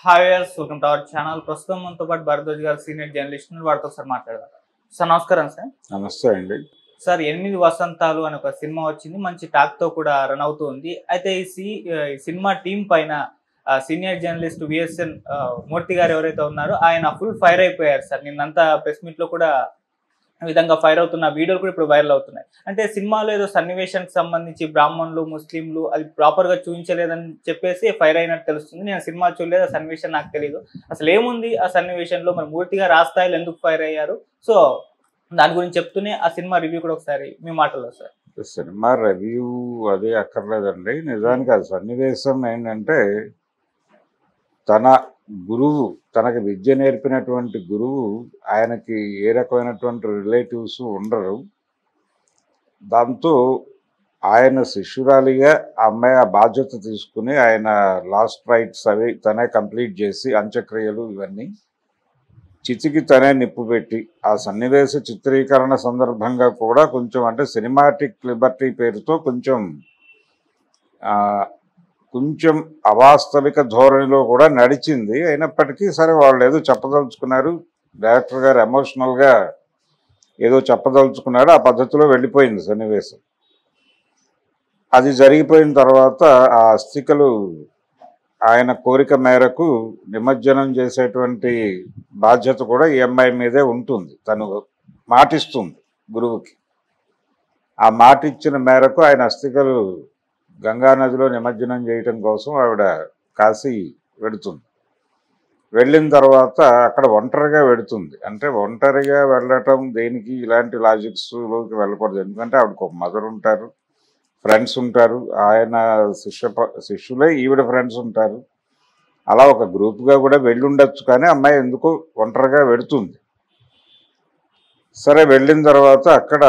Hi viewers, welcome to our channel. ప్రస్తుతం మనతో పాటు భరద్వాజ్ గారు సీనియర్ జర్నలిస్ట్, వారితో ఒకసారి మాట్లాడదాం. సార్ నమస్కారం. సార్ నమస్తే అండి. సార్ 8 వసంతాలు అనే ఒక సినిమా వచ్చింది, మంచి టాక్ తో కూడా రన్ అవుతూ ఉంది. అయితే ఈ సినిమా టీం పైన సీనియర్ జర్నలిస్ట్ విఎస్ఎన్ మూర్తి గారు ఎవరైతే ఉన్నారో ఆయన ఫుల్ ఫైర్ అయిపోయారు సార్. నిన్నంతా ప్రెస్ మీట్ లో కూడా ఈ విధంగా ఫైర్ అవుతున్న వీడియోలు కూడా ఇప్పుడు వైరల్ అవుతున్నాయి. అంటే సినిమాలో ఏదో సన్నివేశానికి సంబంధించి బ్రాహ్మణులు ముస్లింలు అది ప్రాపర్ గా చూపించలేదని చెప్పేసి ఫైర్ అయినట్టు తెలుస్తుంది. నేను సినిమా చూడలేదు, ఆ సన్నివేశం నాకు తెలియదు. అసలు ఏముంది ఆ సన్నివేశంలో, మరి మూర్తిగా రాస్తాయిలు ఎందుకు ఫైర్ అయ్యారు? సో దాని గురించి చెప్తూనే ఆ సినిమా రివ్యూ కూడా ఒకసారి మీ మాటల్లో సార్. సినిమా రివ్యూ అది అక్కర్లేదండి. నిజానికి ఆ సన్నివేశం ఏంటంటే, తన గురువు, తనకి విద్య నేర్పినటువంటి గురువు ఆయనకి ఏ రకమైనటువంటి రిలేటివ్స్ ఉండరు. దాంతో ఆయన శిష్యురాలిగా ఆ అమ్మాయి ఆ బాధ్యత తీసుకుని ఆయన లాస్ట్ రైట్స్ అవి తనే కంప్లీట్ చేసి అంత్యక్రియలు ఇవన్నీ చితికి తనే నిప్పు పెట్టి ఆ సన్నివేశ చిత్రీకరణ సందర్భంగా కూడా కొంచెం అంటే సినిమాటిక్ లిబర్టీ పేరుతో కొంచెం అవాస్తవిక ధోరణిలో కూడా నడిచింది. అయినప్పటికీ సరే, వాళ్ళు ఏదో చెప్పదలుచుకున్నారు, డైరెక్టర్ గారు ఎమోషనల్గా ఏదో చెప్పదలుచుకున్నాడు, ఆ పద్ధతిలో వెళ్ళిపోయింది సన్నివేశం. అది జరిగిపోయిన తర్వాత ఆ అస్థికలు ఆయన కోరిక మేరకు నిమజ్జనం చేసేటువంటి బాధ్యత కూడా ఈ అమ్మాయి మీదే ఉంటుంది. తను మాటిస్తుంది గురువుకి. ఆ మాట ఇచ్చిన మేరకు ఆయన అస్థికలు గంగానదిలో నిమజ్జనం చేయటం కోసం ఆవిడ కాశీ వెడుతుంది. వెళ్ళిన తర్వాత అక్కడ ఒంటరిగా వెడుతుంది. అంటే ఒంటరిగా వెళ్ళటం దేనికి, ఇలాంటి లాజిక్స్లోకి వెళ్ళకూడదు. ఎందుకంటే ఆవిడకు ఒక మదర్ ఉంటారు, ఫ్రెండ్స్ ఉంటారు, ఆయన శిష్యులే ఈవిడ ఫ్రెండ్స్ ఉంటారు. అలా ఒక గ్రూప్గా కూడా వెళ్ళుండొచ్చు. కానీ అమ్మాయి ఎందుకు ఒంటరిగా వెడుతుంది. సరే, వెళ్ళిన తర్వాత అక్కడ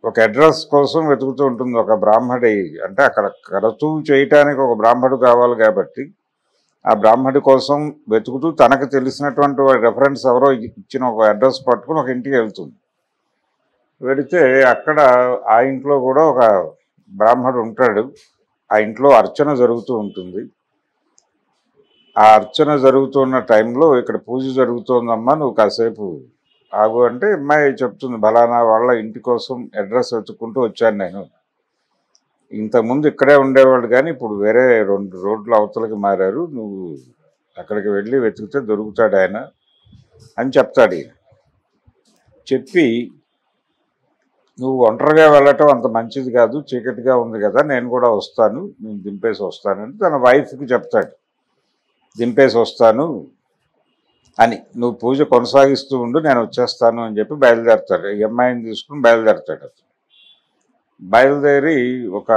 ఒక అడ్రస్ కోసం వెతుకుతూ ఉంటుంది. ఒక బ్రాహ్మడి, అంటే అక్కడ కరచూ చేయటానికి ఒక బ్రాహ్మడు కావాలి కాబట్టి ఆ బ్రాహ్మడి కోసం వెతుకుతూ తనకు తెలిసినటువంటి రెఫరెన్స్ ఎవరో ఇచ్చిన ఒక అడ్రస్ పట్టుకుని ఒక ఇంటికి వెళ్తుంది. వెళితే అక్కడ ఆ ఇంట్లో కూడా ఒక బ్రాహ్మడు ఉంటాడు. ఆ ఇంట్లో అర్చన జరుగుతూ ఉంటుంది. ఆ అర్చన జరుగుతున్న టైంలో ఇక్కడ పూజ జరుగుతోందమ్మా, నువ్వు కాసేపు ఆగు అంటే అమ్మాయి చెప్తుంది, బలానా వాళ్ళ ఇంటి కోసం అడ్రస్ వెతుక్కుంటూ వచ్చాను నేను. ఇంతకుముందు ఇక్కడే ఉండేవాళ్ళు కానీ ఇప్పుడు వేరే 2 రోడ్లు అవతలకి మారారు, నువ్వు అక్కడికి వెళ్ళి వెతికితే దొరుకుతాడు ఆయన అని చెప్తాడు. ఈయన చెప్పి, నువ్వు ఒంటరిగా వెళ్ళటం అంత మంచిది కాదు, చీకటిగా ఉంది కదా, నేను కూడా వస్తాను, నేను దింపేసి వస్తానని తన వైఫ్కి చెప్తాడు. దింపేసి వస్తాను అని, నువ్వు పూజ కొనసాగిస్తూ ఉండు, నేను వచ్చేస్తాను అని చెప్పి బయలుదేరతాడు. ఈ అమ్మాయిని తీసుకుని బయలుదేరతాడు. బయలుదేరి ఒక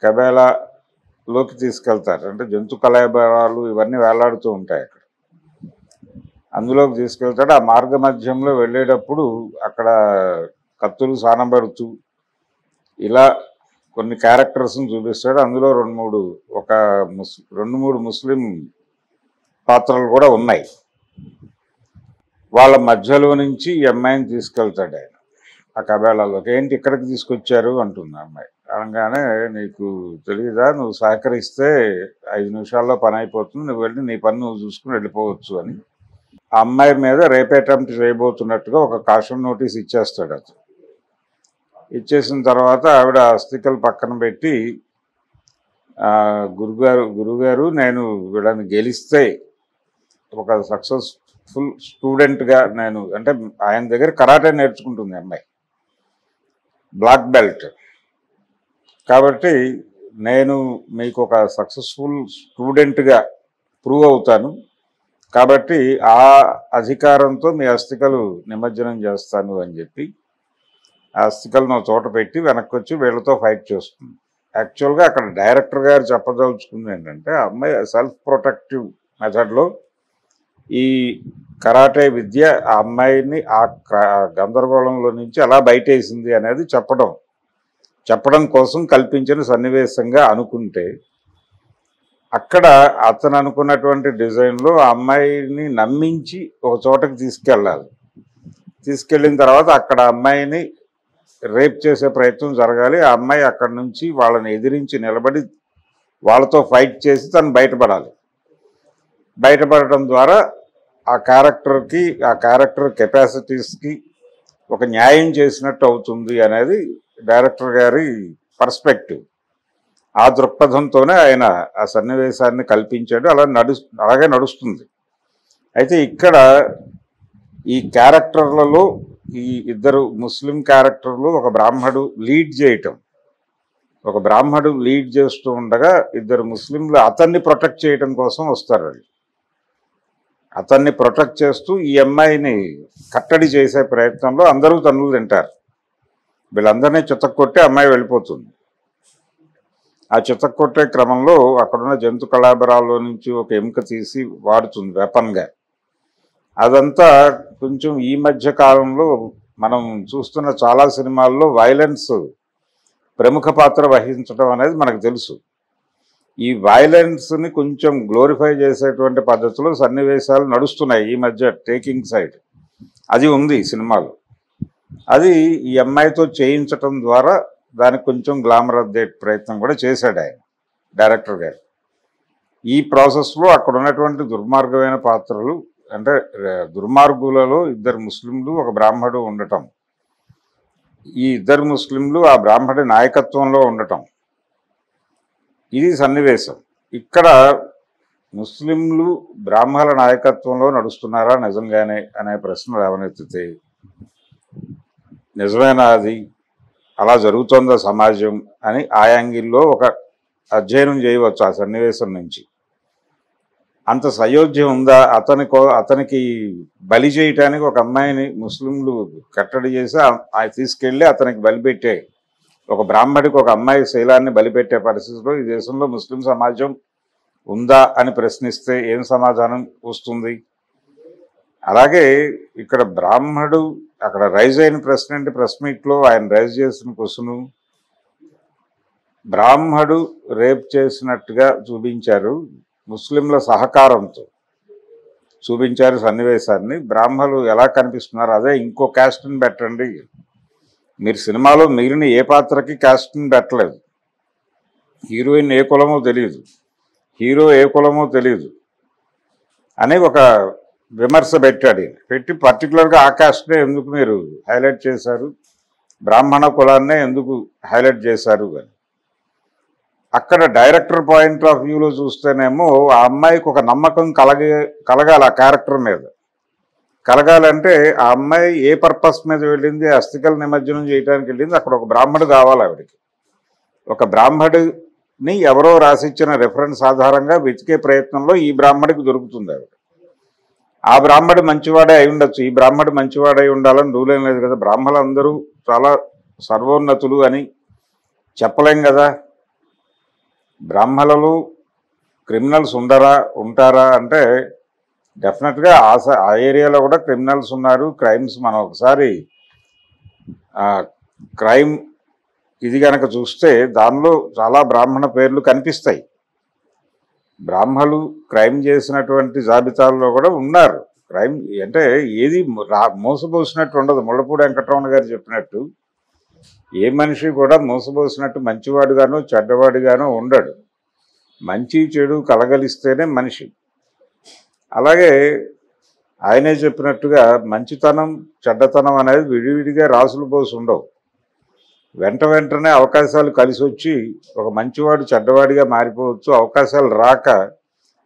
కబేలాలోకి తీసుకెళ్తారు. అంటే జంతు కళాభారాలు ఇవన్నీ వేలాడుతూ ఉంటాయి అక్కడ. అందులోకి తీసుకెళ్తాడు. ఆ మార్గ మధ్యంలో వెళ్ళేటప్పుడు అక్కడ కత్తులు సానబడుతూ ఇలా కొన్ని క్యారెక్టర్స్ని చూపిస్తాడు. అందులో 2-3 ముస్లిం పాత్రలు కూడా ఉన్నాయి. వాళ్ళ మధ్యలో నుంచి ఈ అమ్మాయిని తీసుకెళ్తాడు ఆయన ఆ కబేళాలోకి. ఏంటి ఇక్కడికి తీసుకొచ్చారు అంటుంది అమ్మాయి. అనగానే, నీకు తెలియదా, నువ్వు సహకరిస్తే 5 నిమిషాల్లో పని అయిపోతుంది, నువ్వు వెళ్ళి నీ పని నువ్వు చూసుకుని వెళ్ళిపోవచ్చు అని ఆ అమ్మాయి మీద రేప్ అటెంప్ట్ చేయబోతున్నట్టుగా ఒక కాషన్ నోటీస్ ఇచ్చేస్తాడు అతను. ఇచ్చేసిన తర్వాత ఆవిడ అస్థికలు పక్కన పెట్టి, గురుగారు నేను వీళ్ళని గెలిస్తే ఒక సక్సెస్ఫుల్ స్టూడెంట్గా నేను, అంటే ఆయన దగ్గర కరాటే నేర్చుకుంటుంది అమ్మాయి, బ్లాక్ బెల్ట్ కాబట్టి నేను మీకు ఒక సక్సెస్ఫుల్ స్టూడెంట్గా ప్రూవ్ అవుతాను, కాబట్టి ఆ అధికారంతో మీ అస్థికలు నిమజ్జనం చేస్తాను అని చెప్పి ఆ అస్థికలను చోట పెట్టి వెనక్కి వచ్చి వీళ్ళతో ఫైట్ చేస్తుంది. యాక్చువల్గా అక్కడ డైరెక్టర్ గారు చెప్పదలుచుకుంది ఏంటంటే, ఆ అమ్మాయి సెల్ఫ్ ప్రొటెక్టివ్ మెథడ్లో ఈ కరాటే విద్య ఆ అమ్మాయిని ఆ గందరగోళంలో నుంచి అలా బయటేసింది అనేది చెప్పడం కోసం కల్పించిన సన్నివేశంగా అనుకుంటే, అక్కడ అతను అనుకున్నటువంటి డిజైన్లో ఆ అమ్మాయిని నమ్మించి ఒక చోటకి తీసుకెళ్ళిన తర్వాత అక్కడ అమ్మాయిని రేప్ చేసే ప్రయత్నం జరగాలి. ఆ అమ్మాయి అక్కడి నుంచి వాళ్ళని ఎదిరించి నిలబడి వాళ్ళతో ఫైట్ చేసి తను బయటపడాలి. బయటపడటం ద్వారా ఆ క్యారెక్టర్ కెపాసిటీస్కి ఒక న్యాయం చేసినట్టు అవుతుంది అనేది డైరెక్టర్ గారి పర్స్పెక్టివ్. ఆ దృక్పథంతోనే ఆయన ఆ సన్నివేశాన్ని కల్పించాడు. అలాగే నడుస్తుంది. అయితే ఇక్కడ ఈ క్యారెక్టర్లలో ఈ ఇద్దరు ముస్లిం క్యారెక్టర్లు ఒక బ్రాహ్మడు లీడ్ చేస్తూ ఉండగా ఇద్దరు ముస్లింలు అతన్ని ప్రొటెక్ట్ చేయడం కోసం వస్తారు. అతన్ని ప్రొటెక్ట్ చేస్తూ ఈ అమ్మాయిని కట్టడి చేసే ప్రయత్నంలో అందరూ తన్నులు తింటారు. వీళ్ళందరినీ చితక్కొట్టి అమ్మాయి వెళ్ళిపోతుంది. ఆ చితక్కొట్టే క్రమంలో అక్కడున్న జంతు కళాబరాల్లో నుంచి ఒక ఎముక తీసి వాడుతుంది వెపన్గా. అదంతా కొంచెం ఈ మధ్య కాలంలో మనం చూస్తున్న చాలా సినిమాల్లో వైలెన్స్ ప్రముఖ పాత్ర వహించడం అనేది మనకు తెలుసు. ఈ వైలెన్స్ని కొంచెం గ్లోరిఫై చేసేటువంటి పద్ధతిలో సన్నివేశాలు నడుస్తున్నాయి ఈ మధ్య. టేకింగ్ సైడ్ అది ఉంది సినిమాలో. అది ఈ అమ్మాయితో చేయించటం ద్వారా దానికి కొంచెం గ్లామర్ అద్దే ప్రయత్నం కూడా చేశాడు ఆయన డైరెక్టర్ గారు. ఈ ప్రాసెస్లో అక్కడ ఉన్నటువంటి దుర్మార్గమైన పాత్రలు, అంటే దుర్మార్గులలో ఇద్దరు ముస్లింలు ఒక బ్రాహ్మడు ఉండటం, ఈ ఇద్దరు ముస్లింలు ఆ బ్రాహ్మడి నాయకత్వంలో ఉండటం, ఇది సన్నివేశం. ఇక్కడ ముస్లింలు బ్రాహ్మణుల నాయకత్వంలో నడుస్తున్నారా నిజంగానే అనే ప్రశ్న లేవనెత్తితే, నిజమేనా అది, అలా జరుగుతుందా సమాజం అని ఆ యాంగిల్లో ఒక అధ్యయనం చేయవచ్చు. ఆ సన్నివేశం నుంచి అంత సయోధ్యం ఉందా, అతనికి బలి చేయటానికి ఒక అమ్మాయిని ముస్లింలు కట్టడి చేసి తీసుకెళ్ళి అతనికి బలిపెట్టే, ఒక బ్రాహ్మడికి ఒక అమ్మాయి శైలాన్ని బలిపెట్టే పరిస్థితిలో ఈ దేశంలో ముస్లిం సమాజం ఉందా అని ప్రశ్నిస్తే ఏం సమాధానం వస్తుంది? అలాగే ఇక్కడ బ్రాహ్మడు అక్కడ రైజ్ అయిన ప్రశ్న అంటే ప్రెస్ మీట్లో ఆయన రైజ్ చేసిన క్వశ్చను బ్రాహ్మడు రేప్ చేసినట్టుగా చూపించారు, ముస్లింల సహకారంతో చూపించారు సన్నివేశాన్ని. బ్రాహ్మణులు ఎలా కనిపిస్తున్నారు, అదే ఇంకో క్యాస్ట్ని పెట్టండి. మీరు సినిమాలో మిగిలిన ఏ పాత్రకి క్యాస్ట్ని పెట్టలేదు. హీరోయిన్ ఏ కులమో తెలియదు, హీరో ఏ కులమో తెలియదు అని ఒక విమర్శ పెట్టి పర్టికులర్గా ఆ కాస్ట్నే ఎందుకు మీరు హైలైట్ చేశారు, బ్రాహ్మణ కులాన్నే ఎందుకు హైలైట్ చేశారు అని. అక్కడ డైరెక్టర్ పాయింట్ ఆఫ్ వ్యూలో చూస్తేనేమో ఆ అమ్మాయికి ఒక నమ్మకం కలగాలి ఆ క్యారెక్టర్ మీద. కలగాలంటే ఆ అమ్మాయి ఏ పర్పస్ మీద వెళ్ళింది, అస్థికల నిమజ్జనం చేయడానికి వెళ్ళింది, అక్కడ ఒక బ్రాహ్మడు కావాలి ఆవిడికి. ఒక బ్రాహ్మడిని ఎవరో రాసిచ్చిన రెఫరెన్స్ ఆధారంగా వెతికే ప్రయత్నంలో ఈ బ్రాహ్మడికి దొరుకుతుంది ఆవిడ. ఆ బ్రాహ్మడి మంచివాడే అయి ఉండొచ్చు, ఈ బ్రాహ్మడి మంచివాడై ఉండాలని రూల్ ఏం లేదు కదా. బ్రాహ్మణులందరూ చాలా సర్వోన్నతులు అని చెప్పలేం కదా. బ్రాహ్మణులు క్రిమినల్స్ ఉంటారా అంటే డెఫినెట్గా ఆ ఏరియాలో కూడా క్రిమినల్స్ ఉన్నారు, క్రైమ్స్. మనం ఒకసారి క్రైమ్ ఇది కనుక చూస్తే దానిలో చాలా బ్రాహ్మణ పేర్లు కనిపిస్తాయి. బ్రాహ్మణులు క్రైమ్ చేసినటువంటి జాబితాల్లో కూడా ఉన్నారు. క్రైమ్ అంటే ఏది మోసపోసినట్టు ఉండదు. ముళ్ళపూడి వెంకటరమణ గారు చెప్పినట్టు ఏ మనిషి కూడా మోసపోసినట్టు మంచివాడుగానో చెడ్డవాడిగానో ఉండడు. మంచి చెడు కలగలిస్తేనే మనిషి. అలాగే ఆయనే చెప్పినట్టుగా మంచితనం చెడ్డతనం అనేది విడివిడిగా రాసులు పోసి ఉండవు. వెంటనే అవకాశాలు కలిసి వచ్చి ఒక మంచివాడు చెడ్డవాడిగా మారిపోవచ్చు, అవకాశాలు రాక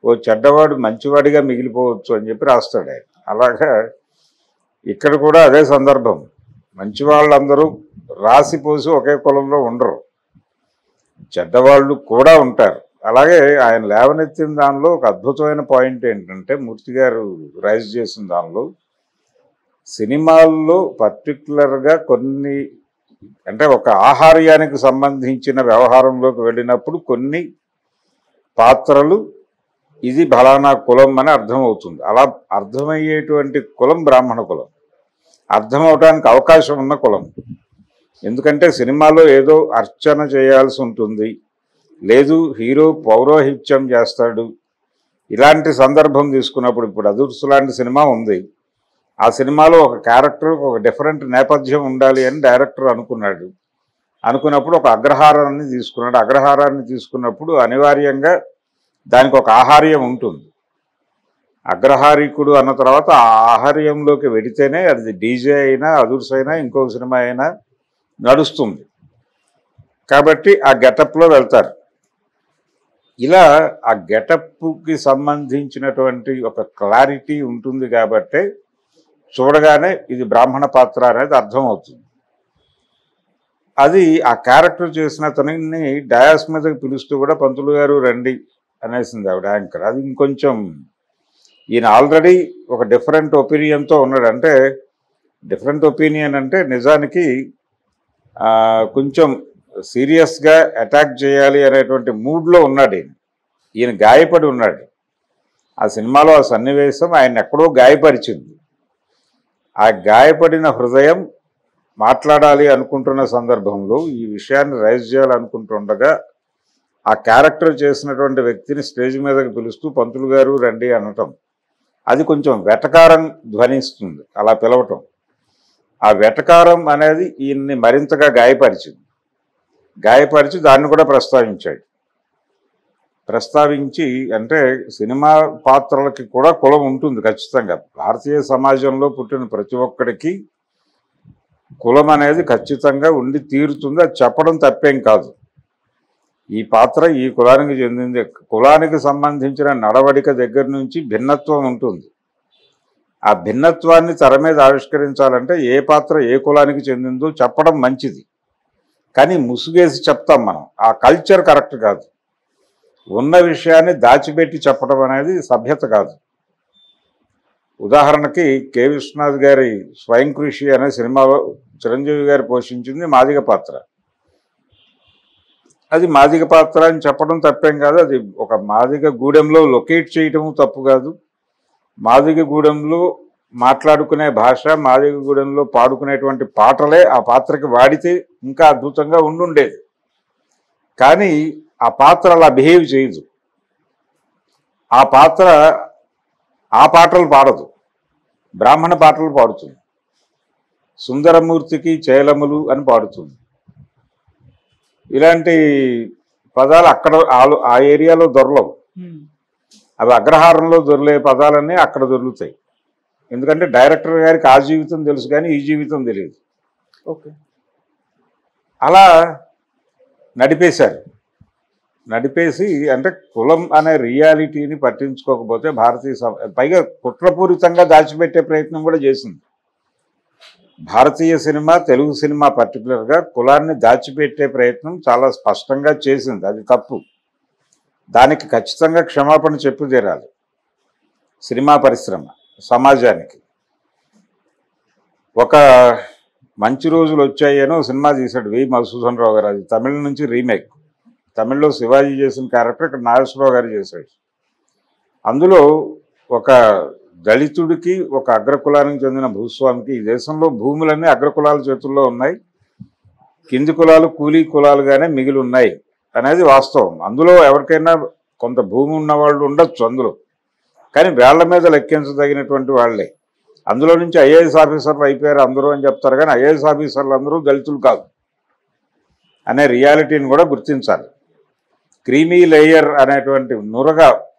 ఓ చెడ్డవాడు మంచివాడిగా మిగిలిపోవచ్చు అని చెప్పి రాస్తాడు ఆయన. అలాగా ఇక్కడ కూడా అదే సందర్భం. మంచి వాళ్ళందరూ రాసిపోసి ఒకే కులంలో ఉండరు, చెడ్డవాళ్ళు కూడా ఉంటారు. అలాగే ఆయన లేవనెత్తిన దానిలో ఒక అద్భుతమైన పాయింట్ ఏంటంటే, మూర్తి గారు రైజ్ చేసిన దానిలో సినిమాల్లో పర్టికులర్గా కొన్ని అంటే ఒక ఆహార్యానికి సంబంధించిన వ్యవహారంలోకి వెళ్ళినప్పుడు కొన్ని పాత్రలు ఇది ఫలానా కులం అని అర్థమవుతుంది. అలా అర్థమయ్యేటువంటి కులం బ్రాహ్మణ కులం, అర్థమవటానికి అవకాశం ఉన్న కులం. ఎందుకంటే సినిమాలో ఏదో అర్చన చేయాల్సి ఉంటుంది, లేదు హీరో పౌరోహిత్యం చేస్తాడు. ఇలాంటి సందర్భం తీసుకున్నప్పుడు, ఇప్పుడు అదుర్సు లాంటి సినిమా ఉంది, ఆ సినిమాలో ఒక క్యారెక్టర్ ఒక డిఫరెంట్ నేపథ్యం ఉండాలి అని డైరెక్టర్ అనుకున్నప్పుడు ఒక అగ్రహారాన్ని తీసుకున్నాడు. అగ్రహారాన్ని తీసుకున్నప్పుడు అనివార్యంగా దానికి ఒక ఆహార్యం ఉంటుంది. అగ్రహారికుడు అన్న తర్వాత ఆ ఆహార్యంలోకి వెడితేనే అది డీజే అయినా అదుర్స్ అయినా ఇంకో సినిమా అయినా నడుస్తుంది. కాబట్టి ఆ గెటప్లో వెళ్తారు. ఇలా ఆ గెటప్కి సంబంధించినటువంటి ఒక క్లారిటీ ఉంటుంది కాబట్టి చూడగానే ఇది బ్రాహ్మణ పాత్ర అనేది అర్థమవుతుంది. అది ఆ క్యారెక్టర్ చేసిన అతనిని డయాస్ మీదకి పిలుస్తూ కూడా పంతులు గారు రండి అనేసింది ఆవిడ యాంకర్. అది ఇంకొంచెం ఈయన ఆల్రెడీ ఒక డిఫరెంట్ ఒపీనియన్తో ఉన్నాడు. అంటే డిఫరెంట్ ఒపీనియన్ అంటే నిజానికి కొంచెం సీరియస్గా అటాక్ చేయాలి అనేటువంటి మూడ్లో ఉన్నాడు. ఈయన గాయపడి ఉన్నాడు. ఆ సినిమాలో ఆ సన్నివేశం ఆయన ఎక్కడో గాయపరిచింది. ఆ గాయపడిన హృదయం మాట్లాడాలి అనుకుంటున్న సందర్భంలో ఈ విషయాన్ని రైజ్ చేయాలనుకుంటుండగా ఆ క్యారెక్టర్ చేసినటువంటి వ్యక్తిని స్టేజ్ మీదకి పిలుస్తూ పంతులు గారు రండి అనటం, అది కొంచెం వెటకారం ధ్వనిస్తుంది అలా పిలవటం. ఆ వెటకారం అనేది ఈయన్ని మరింతగా గాయపరిచి దాన్ని కూడా ప్రస్తావించి అంటే సినిమా పాత్రలకి కూడా కులం ఉంటుంది ఖచ్చితంగా. భారతీయ సమాజంలో పుట్టిన ప్రతి ఒక్కడికి కులం అనేది ఖచ్చితంగా ఉండి తీరుతుంది. అది చెప్పడం తప్పేం కాదు. ఈ పాత్ర ఈ కులానికి చెందింది, కులానికి సంబంధించిన నడవడిక దగ్గర నుంచి భిన్నత్వం ఉంటుంది. ఆ భిన్నత్వాన్ని తెర మీద ఆవిష్కరించాలంటే ఏ పాత్ర ఏ కులానికి చెందిందో చెప్పడం మంచిది. కానీ ముసుగేసి చెప్తాం మనం, ఆ కల్చర్ కరెక్ట్ కాదు. ఉన్న విషయాన్ని దాచిపెట్టి చెప్పడం అనేది సభ్యత కాదు. ఉదాహరణకి కె విశ్వనాథ్ గారి స్వయం కృషి అనే సినిమాలో చిరంజీవి గారు పోషించింది మాదిగ పాత్ర. అది మాదిగ పాత్ర అని చెప్పడం తప్పేం కాదు. అది ఒక మాదిగ గూడెంలో లొకేట్ చేయటం తప్పు కాదు. మాదిగ గూడెంలో మాట్లాడుకునే భాష, మాదిగ గూడెంలో పాడుకునేటువంటి పాటలే ఆ పాత్రకి వాడితే ఇంకా అద్భుతంగా ఉండుండేది. కానీ ఆ పాత్ర అలా బిహేవ్ చేయదు. ఆ పాత్ర ఆ పాటలు పాడదు, బ్రాహ్మణ పాటలు పాడుతుంది. సుందరమూర్తికి చేలములు అని పాడుతుంది. ఇలాంటి పదాలు అక్కడ ఆ ఏరియాలో దొరలవు. అవి అగ్రహారంలో దొరికే పదాలన్నీ అక్కడ దొరుకుతాయి. ఎందుకంటే డైరెక్టర్ గారికి ఆ జీవితం తెలుసు కానీ ఈ జీవితం తెలియదు. ఓకే, అలా నడిపేసి అంటే కులం అనే రియాలిటీని పట్టించుకోకపోతే పైగా కుట్రపూరితంగా దాచిపెట్టే ప్రయత్నం కూడా చేసింది. భారతీయ సినిమా, తెలుగు సినిమా పర్టికులర్గా కులాన్ని దాచిపెట్టే ప్రయత్నం చాలా స్పష్టంగా చేసింది. అది తప్పు. దానికి ఖచ్చితంగా క్షమాపణ చెప్పు తీరాలి సినిమా పరిశ్రమ, సమాజానికి. ఒక మంచి రోజులు వచ్చాయనో సినిమా తీశాడు వి మధుసూదన్ రావు గారు. అది తమిళ నుంచి రీమేక్. తమిళ్లో శివాజీ చేసిన క్యారెక్టర్ ఇక్కడ నాగేశ్వరరావు గారు చేశాడు. అందులో ఒక దళితుడికి ఒక అగ్రకులానికి చెందిన భూస్వామికి, ఈ దేశంలో భూములన్నీ అగ్రకులాల చేతుల్లో ఉన్నాయి, కింది కులాలు కూలీ కులాలుగానే మిగిలి ఉన్నాయి అనేది వాస్తవం. అందులో ఎవరికైనా కొంత భూమి ఉన్న వాళ్ళు ఉండొచ్చు అందులో, కానీ వేళ్ల మీద లెక్కించదగినటువంటి వాళ్ళే. అందులో నుంచి ఐఏఎస్ ఆఫీసర్లు అయిపోయారు అందరూ అని చెప్తారు, కానీ ఐఏఎస్ ఆఫీసర్లు అందరూ దళితులు కాదు అనే రియాలిటీని కూడా గుర్తించాలి. క్రీమీ లేయర్ అనేటువంటి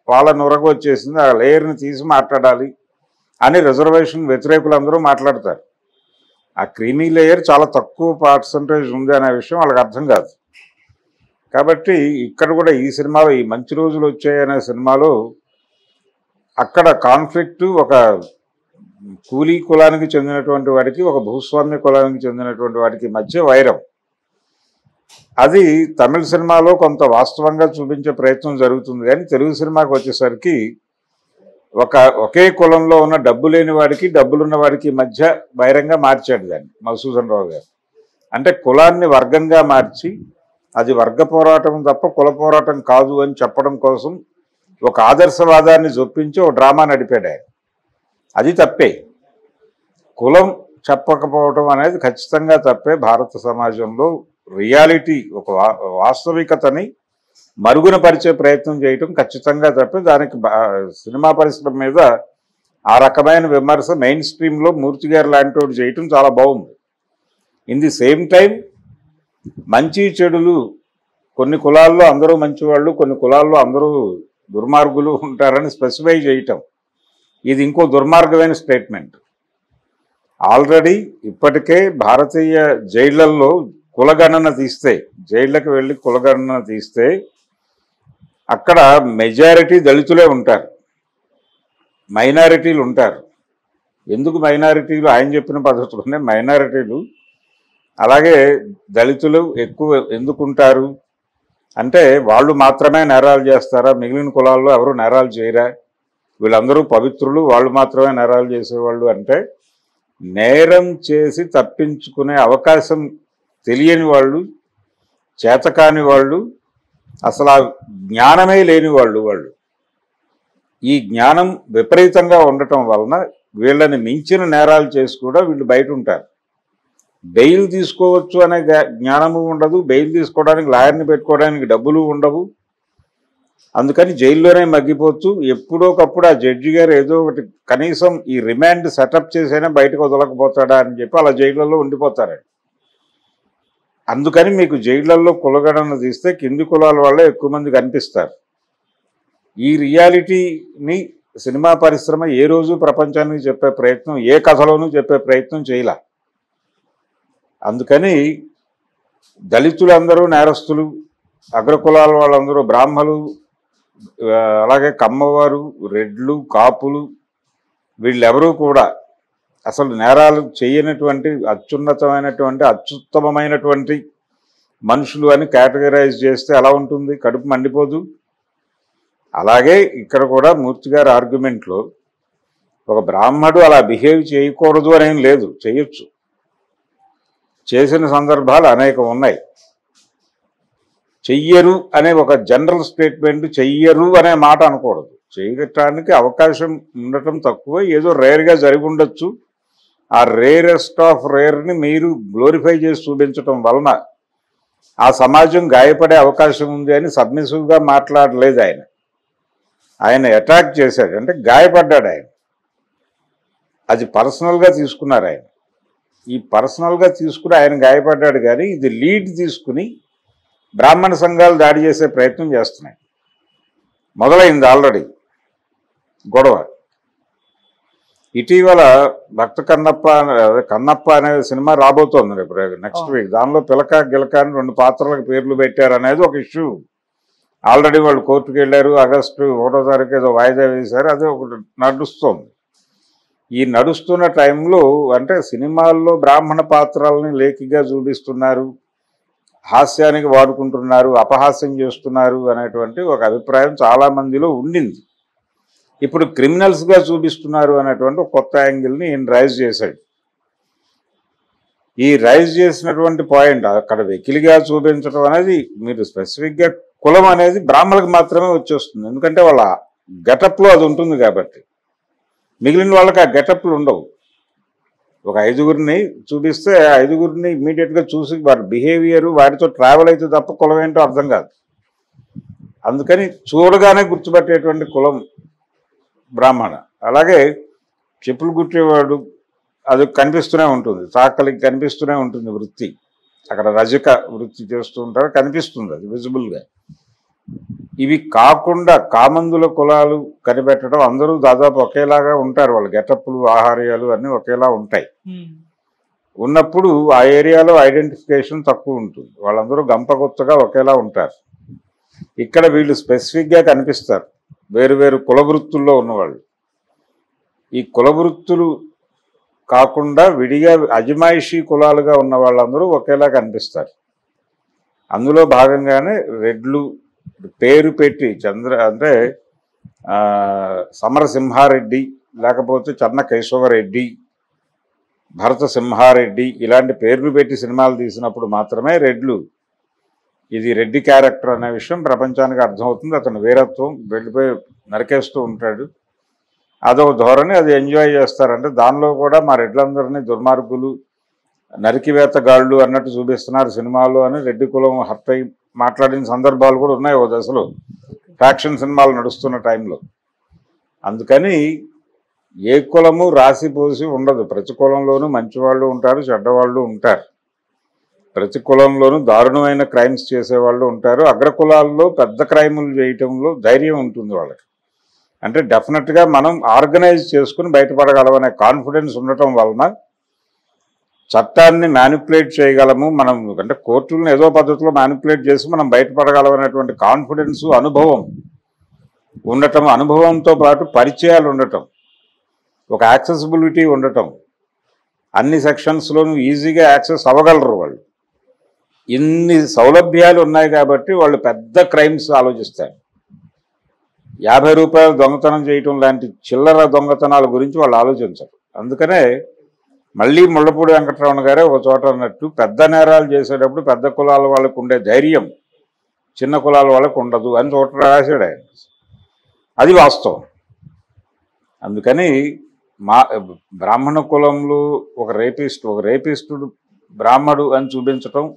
పాల నురగ వచ్చేసింది, ఆ లేయర్ని తీసి మాట్లాడాలి అని రిజర్వేషన్ వ్యతిరేకులందరూ మాట్లాడతారు. ఆ క్రీమీ లేయర్ చాలా తక్కువ పర్సంటేజ్ ఉంది అనే విషయం వాళ్ళకి అర్థం కాదు. కాబట్టి ఇక్కడ కూడా ఈ సినిమాలో, ఈ మంచి రోజులు వచ్చాయనే సినిమాలో, అక్కడ కాన్ఫ్లిక్ట్ ఒక కూలీ కులానికి చెందినటువంటి వాడికి, ఒక భూస్వామ్య కులానికి చెందినటువంటి వాడికి మధ్య వైరం. అది తమిళ సినిమాలో కొంత వాస్తవంగా చూపించే ప్రయత్నం జరుగుతుంది. కానీ తెలుగు సినిమాకి వచ్చేసరికి ఒకే కులంలో ఉన్న డబ్బు లేని వాడికి, డబ్బులున్న వాడికి మధ్య వైరంగా మార్చాడు దాన్ని మధుసూదన్ రావు గారు. అంటే కులాన్ని వర్గంగా మార్చి అది వర్గ పోరాటం తప్ప కుల పోరాటం కాదు అని చెప్పడం కోసం ఒక ఆదర్శవాదాన్ని చొప్పించి ఒక డ్రామా నడిపాడు ఆయన. అది తప్పే. కులం చెప్పకపోవటం అనేది ఖచ్చితంగా తప్పే. భారత సమాజంలో రియాలిటీ, ఒక వాస్తవికతని మరుగున పరిచే ప్రయత్నం చేయటం ఖచ్చితంగా తప్పే. దానికి సినిమా పరిశ్రమ మీద ఆ రకమైన విమర్శ మెయిన్ స్ట్రీమ్లో మూర్తి గారు లాంటి వాడు చేయటం చాలా బాగుంది. ఇన్ ది సేమ్ టైం మంచి చెడులు, కొన్ని కులాల్లో అందరూ మంచివాళ్ళు, కొన్ని కులాల్లో అందరూ దుర్మార్గులు ఉంటారని స్పెసిఫై చేయటం, ఇది ఇంకో దుర్మార్గమైన స్టేట్మెంట్. ఆల్రెడీ ఇప్పటికే భారతీయ జైళ్లలో కులగణన తీస్తే, జైళ్లకు వెళ్ళి కులగణన తీస్తే అక్కడ మెజారిటీ దళితులే ఉంటారు, మైనారిటీలు ఉంటారు. ఎందుకు మైనారిటీలు? ఆయన చెప్పిన పద్ధతిలోనే మైనారిటీలు. అలాగే దళితులు ఎక్కువ ఎందుకు ఉంటారు అంటే, వాళ్ళు మాత్రమే నేరాలు చేస్తారా? మిగిలిన కులాల్లో ఎవరు నేరాలు చేయరా? వీళ్ళందరూ పవిత్రులు, వాళ్ళు మాత్రమే నేరాలు చేసేవాళ్ళు అంటే, నేరం చేసి తప్పించుకునే అవకాశం తెలియని వాళ్ళు, చేతకాని వాళ్ళు, అసలు ఆ జ్ఞానమే లేని వాళ్ళు. ఈ జ్ఞానం విపరీతంగా ఉండటం వలన వీళ్ళని మించిన నేరాలు చేసి కూడా వీళ్ళు బయట ఉంటారు. బెయిల్ తీసుకోవచ్చు అనే జ్ఞానము ఉండదు, బెయిల్ తీసుకోవడానికి లాయర్ని పెట్టుకోవడానికి డబ్బులు ఉండవు. అందుకని జైల్లోనే మగ్గిపోవచ్చు. ఎప్పుడోకప్పుడు ఆ జడ్జి గారు ఏదో ఒకటి కనీసం ఈ రిమాండ్ సెటప్ చేసైనా బయటకు వదలకపోతాడా అని చెప్పి అలా జైళ్ళల్లో ఉండిపోతారండి. అందుకని మీకు జైళ్లలో కులగణన తీస్తే కింది కులాల వాళ్ళే ఎక్కువ మంది కనిపిస్తారు. ఈ రియాలిటీని సినిమా పరిశ్రమ ఏ రోజు ప్రపంచానికి చెప్పే ప్రయత్నం, ఏ కథలోనూ చెప్పే ప్రయత్నం చేయలే. అందుకని దళితులందరూ నేరస్తులు, అగ్రకులాల వాళ్ళందరూ బ్రాహ్మలు, అలాగే కమ్మవారు, రెడ్లు, కాపులు, వీళ్ళెవరూ కూడా అసలు నేరాలు చేయనటువంటి అత్యున్నతమైనటువంటి అత్యుత్తమమైనటువంటి మనుషులు అని కేటగరైజ్ చేస్తే ఎలా ఉంటుంది? కడుపు మండిపోదు. అలాగే ఇక్కడ కూడా మూర్తి గారి ఆర్గ్యుమెంట్లో ఒక బ్రాహ్మడు అలా బిహేవ్ చేయకూడదు అనేం లేదు, చేయొచ్చు. చేసిన సందర్భాలు అనేకం ఉన్నాయి. చెయ్యరు అనే ఒక జనరల్ స్టేట్మెంట్, చెయ్యరు అనే మాట అనకూడదు. చేయటానికి అవకాశం ఉండటం తక్కువ, ఏదో రేర్గా జరిగి ఉండొచ్చు. ఆ రేరెస్ట్ ఆఫ్ రేర్ని మీరు గ్లోరిఫై చేసి చూపించటం వలన ఆ సమాజం గాయపడే అవకాశం ఉంది అని సబ్మిసివ్గా మాట్లాడలేదు ఆయన. ఆయన అటాక్ చేశాడు అంటే గాయపడ్డాడు ఆయన. అది పర్సనల్గా తీసుకున్నారు ఆయన. ఈ పర్సనల్గా తీసుకుని ఆయన గాయపడ్డాడు, కానీ ఇది లీడ్ తీసుకుని బ్రాహ్మణ సంఘాలు దాడి చేసే ప్రయత్నం చేస్తున్నాయి. మొదలైంది ఆల్రెడీ గొడవ. ఇటీవల భక్త కన్నప్ప అనే సినిమా రాబోతోంది రేపు నెక్స్ట్ వీక్. దానిలో పిలక గిలక అని 2 పాత్రలకు పేర్లు పెట్టారు అనేది ఒక ఇష్యూ. ఆల్రెడీ వాళ్ళు కోర్టుకు వెళ్ళారు. ఆగస్టు 1వ తారీఖు ఏదో వాయిదా వేశారు. అదే ఒకటి నడుస్తోంది. ఈ నడుస్తున్న టైంలో అంటే సినిమాల్లో బ్రాహ్మణ పాత్రల్ని లేఖిగా చూపిస్తున్నారు, హాస్యానికి వాడుకుంటున్నారు, అపహాస్యం చేస్తున్నారు అనేటువంటి ఒక అభిప్రాయం చాలా మందిలో ఉండింది. ఇప్పుడు క్రిమినల్స్గా చూపిస్తున్నారు అనేటువంటి ఒక కొత్త యాంగిల్ని ఈయన రైజ్ చేశాడు. ఈ రైజ్ చేసినటువంటి పాయింట్ అక్కడ వెకిలిగా చూపించడం అనేది, మీరు స్పెసిఫిక్గా కులం అనేది బ్రాహ్మణులకు మాత్రమే వచ్చేస్తుంది. ఎందుకంటే వాళ్ళ గెటప్లో అది ఉంటుంది కాబట్టి. మిగిలిన వాళ్ళకి ఆ గెటప్లు ఉండవు. ఒక 5గురిని చూపిస్తే 5గురిని ఇమ్మీడియట్గా చూసి వారి బిహేవియర్, వారితో ట్రావెల్ అయితే తప్ప కులం ఏంటో అర్థం కాదు. అందుకని చూడగానే గుర్తుపట్టేటువంటి కులం బ్రాహ్మణ. అలాగే చెప్పులు కుట్టేవాడు, అది కనిపిస్తూనే ఉంటుంది, చాకలికి కనిపిస్తూనే ఉంటుంది వృత్తి. అక్కడ రజక వృత్తి చేస్తూ ఉంటారు, కనిపిస్తుంది అది విజిబుల్గా. ఇవి కాకుండా కామందుల కులాలు కనిపెట్టడం, అందరూ దాదాపు ఒకేలాగా ఉంటారు. వాళ్ళ గెటప్లు, ఆహార్యాలు అన్నీ ఒకేలా ఉంటాయి. ఉన్నప్పుడు ఆ ఏరియాలో ఐడెంటిఫికేషన్ తక్కువ ఉంటుంది. వాళ్ళందరూ గంపగొత్తగా ఒకేలా ఉంటారు. ఇక్కడ వీళ్ళు స్పెసిఫిక్గా కనిపిస్తారు, వేరు వేరు కుల వృత్తుల్లో ఉన్నవాళ్ళు. ఈ కుల వృత్తులు కాకుండా విడిగా అజమాయిషీ కులాలుగా ఉన్న వాళ్ళందరూ ఒకేలా కనిపిస్తారు. అందులో భాగంగానే రెడ్లు పేరు పెట్టి అంటే సమరసింహారెడ్డి, లేకపోతే చెన్న కేశవరెడ్డి, భరత సింహారెడ్డి ఇలాంటి పేర్లు పెట్టి సినిమాలు తీసినప్పుడు మాత్రమే రెడ్లు, ఇది రెడ్డి క్యారెక్టర్ అనే విషయం ప్రపంచానికి అర్థమవుతుంది. అతను వీరత్వం వెళ్ళిపోయి నరికేస్తూ ఉంటాడు, అదొక ధోరణి, అది ఎంజాయ్ చేస్తారంటే దానిలో కూడా మా రెడ్లందరినీ దుర్మార్గులు, నరికివేతగాళ్ళు అన్నట్టు చూపిస్తున్నారు సినిమాలో అని రెడ్డి కులం హర్ట్ అయి మాట్లాడిన సందర్భాలు కూడా ఉన్నాయి ఓ దశలో, ఫ్యాక్షన్ సినిమాలు నడుస్తున్న టైంలో. అందుకని ఏ కులము రాసిపోసి ఉండదు. ప్రతి కులంలోనూ మంచివాళ్ళు ఉంటారు, చెడ్డవాళ్ళు ఉంటారు. ప్రతి కులంలోనూ దారుణమైన క్రైమ్స్ చేసేవాళ్ళు ఉంటారు. అగ్రకులాల్లో పెద్ద క్రైములు చేయటంలో ధైర్యం ఉంటుంది వాళ్ళకి. అంటే డెఫినెట్గా మనం ఆర్గనైజ్ చేసుకుని బయటపడగలమనే కాన్ఫిడెన్స్ ఉండటం వలన చట్టాన్ని మ్యానిపులేట్ చేయగలము మనం. అంటే కోర్టులను ఏదో పద్ధతిలో మ్యానిపులేట్ చేసి మనం బయటపడగలమనేటువంటి కాన్ఫిడెన్స్, అనుభవం ఉండటం, అనుభవంతో పాటు పరిచయాలు ఉండటం, ఒక యాక్సెసిబిలిటీ ఉండటం, అన్ని సెక్షన్స్లోనూ ఈజీగా యాక్సెస్ అవ్వగలరు వాళ్ళు. ఇన్ని సౌలభ్యాలు ఉన్నాయి కాబట్టి వాళ్ళు పెద్ద క్రైమ్స్ ఆలోచిస్తారు. 50 రూపాయలు దొంగతనం చేయటం లాంటి చిల్లర దొంగతనాల గురించి వాళ్ళు ఆలోచించరు. అందుకనే మళ్ళీ ముళ్ళపూడి వెంకటరమణ గారే ఒక చోట అన్నట్టు, పెద్ద నేరాలు చేసేటప్పుడు పెద్ద కులాల వాళ్ళకు ఉండే ధైర్యం చిన్న కులాల వాళ్ళకు ఉండదు అని చోట రాశాడు ఆయన. అది వాస్తవం. అందుకని బ్రాహ్మణ కులంలో ఒక రేపిస్టుడు బ్రాహ్మడు అని చూపించటం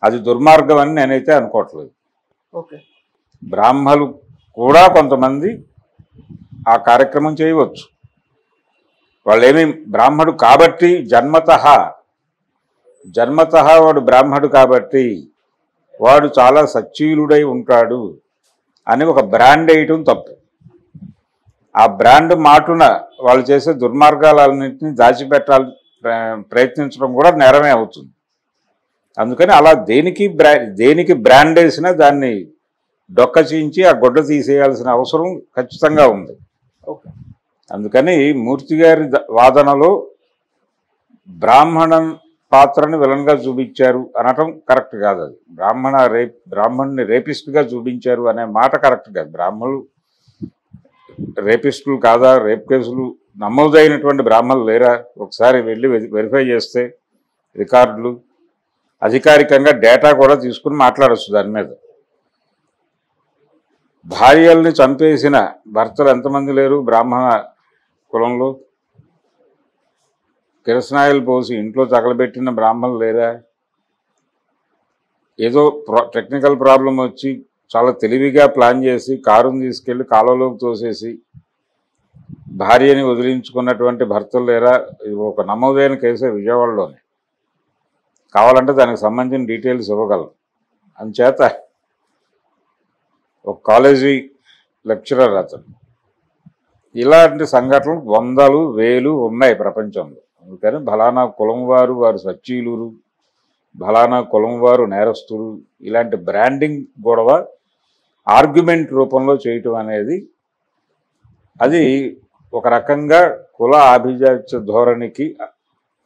అది దుర్మార్గం అని నేనైతే అనుకోవట్లేదు. బ్రాహ్మలు కూడా కొంతమంది ఆ కార్యక్రమం చేయవచ్చు. వాళ్ళేమీ బ్రాహ్మడు కాబట్టి జన్మతః వాడు బ్రాహ్మడు కాబట్టి వాడు చాలా సచ్చీలుడై ఉంటాడు అని ఒక బ్రాండ్ వేయటం తప్పు. ఆ బ్రాండ్ మాటున వాళ్ళు చేసే దుర్మార్గాలన్నింటినీ దాచిపెట్టాలి ప్రయత్నించడం కూడా నేరమే అవుతుంది. అందుకని అలా దేనికి బ్రాండ్ వేసినా దాన్ని డొక్క చీంచి ఆ గొడ్డ తీసేయాల్సిన అవసరం ఖచ్చితంగా ఉంది. అందుకని మూర్తి గారి వాదనలో బ్రాహ్మణ పాత్రని విలన్గా చూపించారు అనటం కరెక్ట్ కాదు. అది బ్రాహ్మణ్ణి రేపిస్ట్గా చూపించారు అనే మాట కరెక్ట్ కాదు. బ్రాహ్మణులు రేపిస్టులు కాదా? రేప్ కేసులు నమోదైనటువంటి బ్రాహ్మణులు లేరా? ఒకసారి వెళ్ళి వెరిఫై చేస్తే రికార్డులు, అధికారికంగా డేటా కూడా తీసుకుని మాట్లాడచ్చు దాని మీద. భార్యల్ని చంపేసిన భర్తలు ఎంతమంది లేరు బ్రాహ్మణ కులంలో? కిరసనాయిలు పోసి ఇంట్లో తగలబెట్టిన బ్రాహ్మణులు లేరా? ఏదో టెక్నికల్ ప్రాబ్లం వచ్చి చాలా తెలివిగా ప్లాన్ చేసి కారుని తీసుకెళ్లి కాలువలోకి తోసేసి భార్యని వదిలించుకున్నటువంటి భర్తలు లేరా? ఇది ఒక నమోదైన కేసే విజయవాడలోనే. కావాలంటే దానికి సంబంధించిన డీటెయిల్స్ ఇవ్వగలం. అంచేత ఒక కాలేజీ లెక్చరర్ అతను, ఇలాంటి సంఘటనలు వందలు వేలు ఉన్నాయి ప్రపంచంలో. అందుకని ఫలానా కులం వారు సచ్చీలురు, ఫలానా కులం వారు నేరస్తులు, ఇలాంటి బ్రాండింగ్ గొడవ ఆర్గ్యుమెంట్ రూపంలో చేయటం అనేది అది ఒక రకంగా కుల ఆభిజాత్య ధోరణికి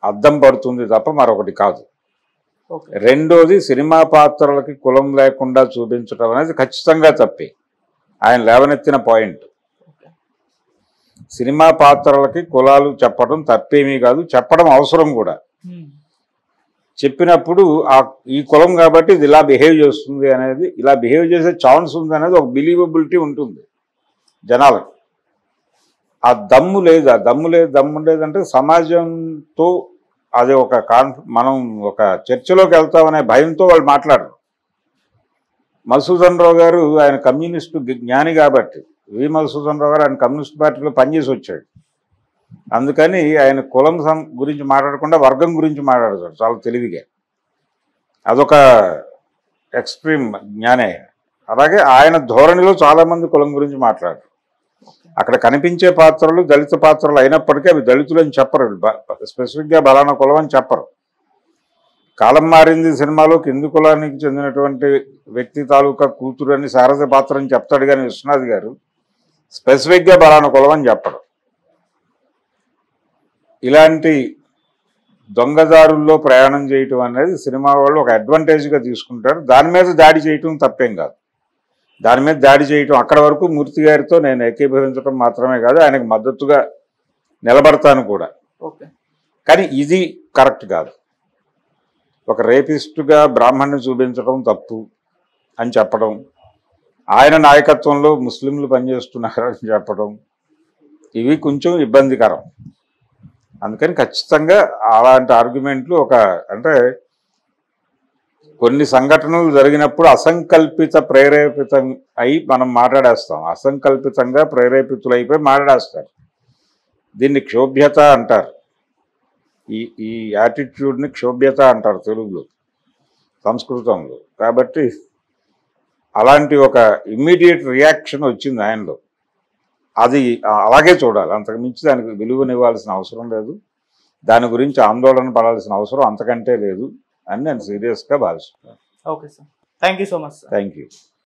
అద్దం పడుతుంది తప్ప మరొకటి కాదు. రెండోది, సినిమా పాత్రలకి కులం లేకుండా చూపించడం అనేది ఖచ్చితంగా తప్పే. ఆయన లేవనెత్తిన పాయింట్, సినిమా పాత్రలకి కులాలు చెప్పడం తప్పేమీ కాదు, చెప్పడం అవసరం కూడా. చెప్పినప్పుడు ఈ కులం కాబట్టి ఇది ఇలా బిహేవ్ చేస్తుంది అనేది, ఇలా బిహేవ్ చేసే ఛాన్స్ ఉంది అనేది ఒక బిలీవబిలిటీ ఉంటుంది జనాలకు. ఆ దమ్ము లేదంటే సమాజంతో అది ఒక మనం ఒక చర్చలోకి వెళ్తామనే భయంతో వాళ్ళు మాట్లాడరు. మధుసూదన్ రావు గారు ఆయన కమ్యూనిస్టు జ్ఞాని కాబట్టి, మధుసూదన్ రావు గారు ఆయన కమ్యూనిస్ట్ పార్టీలో పనిచేసి వచ్చాడు. అందుకని ఆయన కులం గురించి మాట్లాడకుండా వర్గం గురించి మాట్లాడతాడు చాలా తెలివిగా. అదొక ఎక్స్ట్రీమ్ జ్ఞానే. అలాగే ఆయన ధోరణిలో చాలామంది కులం గురించి మాట్లాడరు. అక్కడ కనిపించే పాత్రలు దళిత పాత్రలు అయినప్పటికీ అవి దళితులు అని చెప్పరు, స్పెసిఫిక్గా బలానా కులం అని చెప్పరు. కాలం మారింది సినిమాలో కింది కులానికి చెందినటువంటి వ్యక్తి తాలూకా కూతురు అని శారద పాత్ర అని చెప్తాడు, కానీ విశ్వనాథ్ గారు స్పెసిఫిక్గా బలానా కులం అని చెప్పరు. ఇలాంటి దొంగదారుల్లో ప్రయాణం చేయటం అనేది సినిమా వాళ్ళు ఒక అడ్వాంటేజ్గా తీసుకుంటారు. దాని మీద దాడి చేయటం తప్పేం కాదు. దాని మీద దాడి చేయటం అక్కడ వరకు మూర్తి గారితో నేను ఏకీభవించడం మాత్రమే కాదు, ఆయనకు మద్దతుగా నిలబడతాను కూడా. కానీ ఇది కరెక్ట్ కాదు. ఒక రేపిస్టుగా బ్రాహ్మణ్ణి చూపించడం తప్పు అని చెప్పడం, ఆయన నాయకత్వంలో ముస్లింలు పనిచేస్తున్నారని చెప్పడం, ఇవి కొంచెం ఇబ్బందికరం. అందుకని ఖచ్చితంగా అలాంటి ఆర్గ్యుమెంట్లు అంటే కొన్ని సంఘటనలు జరిగినప్పుడు అసంకల్పిత ప్రేరేపితం అయి మనం మాట్లాడేస్తాం. అసంకల్పితంగా ప్రేరేపితులైపోయి మాట్లాడేస్తారు. దీన్ని క్షోభ్యత అంటారు. ఈ యాటిట్యూడ్ని క్షోభ్యత అంటారు తెలుగులో, సంస్కృతంలో. కాబట్టి అలాంటి ఒక ఇమ్మీడియట్ రియాక్షన్ వచ్చింది ఆయనలో. అది అలాగే చూడాలి, అంతకు మించి దానికి విలువనివ్వాల్సిన అవసరం లేదు, దాని గురించి ఆందోళన పడాల్సిన అవసరం అంతకంటే లేదు అని నేను సీరియస్గా భావిస్తున్నాను. Okay sir, thank you so much sir. Thank you.